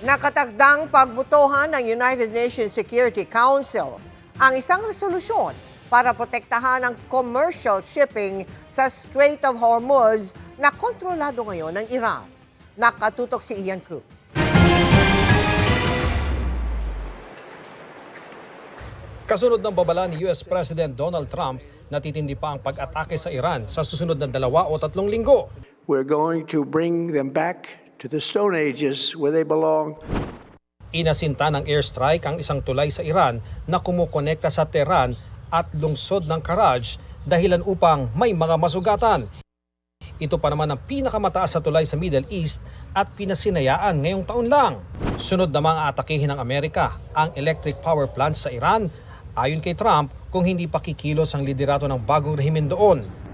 Nakatagdang pagbotohan ng United Nations Security Council ang isang resolusyon para protektahan ang commercial shipping sa Strait of Hormuz na kontrolado ngayon ng Iran. Nakatutok si Ian Cruz. Kasunod ng babala ni US President Donald Trump, natitindi pa ang pag-atake sa Iran sa susunod na 2 o 3 linggo. We're going to bring them back to the Stone Ages where they belong. Inasinta ng airstrike ang isang tulay sa Iran na kumukonekta sa Tehran at lungsod ng Karaj dahilan upang may mga masugatan. Ito pa naman ang pinakamataas sa tulay sa Middle East at pinasinayaan ngayong taon lang. Sunod na mga atakehin ng Amerika ang electric power plants sa Iran ayon kay Trump kung hindi pa kikilos ang liderato ng bagong rehimen doon.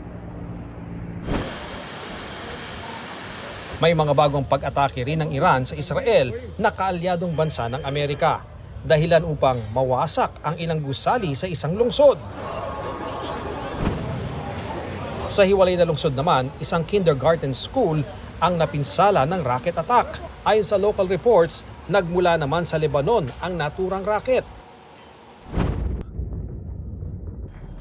May mga bagong pag-atake rin ng Iran sa Israel na kaalyadong bansa ng Amerika, dahilan upang mawasak ang ilang gusali sa isang lungsod. Sa hiwalay na lungsod naman, isang kindergarten school ang napinsala ng rocket attack. Ayon sa local reports, nagmula naman sa Lebanon ang naturang rocket.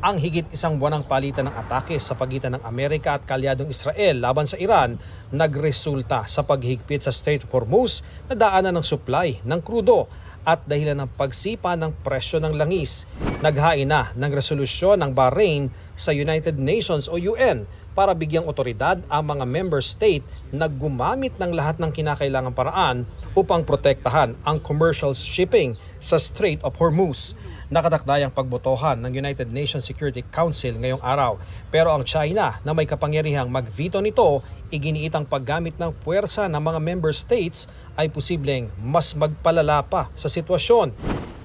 Ang higit 1 buwanang palitan ng atake sa pagitan ng Amerika at kaalyadong Israel laban sa Iran nagresulta sa paghigpit sa Strait of Hormuz na daanan ng supply ng krudo at dahilan ng pagsipa ng presyo ng langis. Naghain na ng resolusyon ng Bahrain sa United Nations o UN para bigyang otoridad ang mga member state na gumamit ng lahat ng kinakailangang paraan upang protektahan ang commercial shipping sa Strait of Hormuz. Nakatakdayang pagbotohan ng United Nations Security Council ngayong araw. Pero ang China na may kapangyarihang mag-veto nito, iginiit ang paggamit ng puwersa ng mga member states ay posibleng mas magpalala pa sa sitwasyon.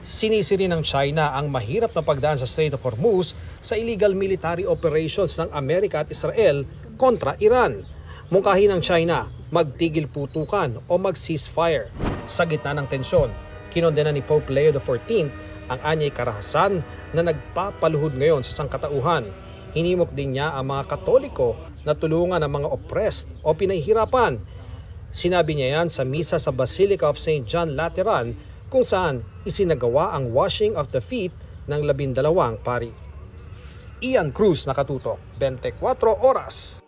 Sinisiri ng China ang mahirap na pagdaan sa Strait of Hormuz sa illegal military operations ng Amerika at Israel kontra Iran. Mungkahi ng China magtigil putukan o mag-ceasefire. Sa gitna ng tensyon, kinondena ni Pope Leo XIV ang anyay karahasan na nagpapaluhod ngayon sa sangkatauhan. Hinimok din niya ang mga Katoliko na tulungan ang mga oppressed o pinahihirapan. Sinabi niya yan sa misa sa Basilica of St. John Lateran kung saan isinagawa ang washing of the feet ng 12 pari. Ian Cruz, nakatutok, 24 oras.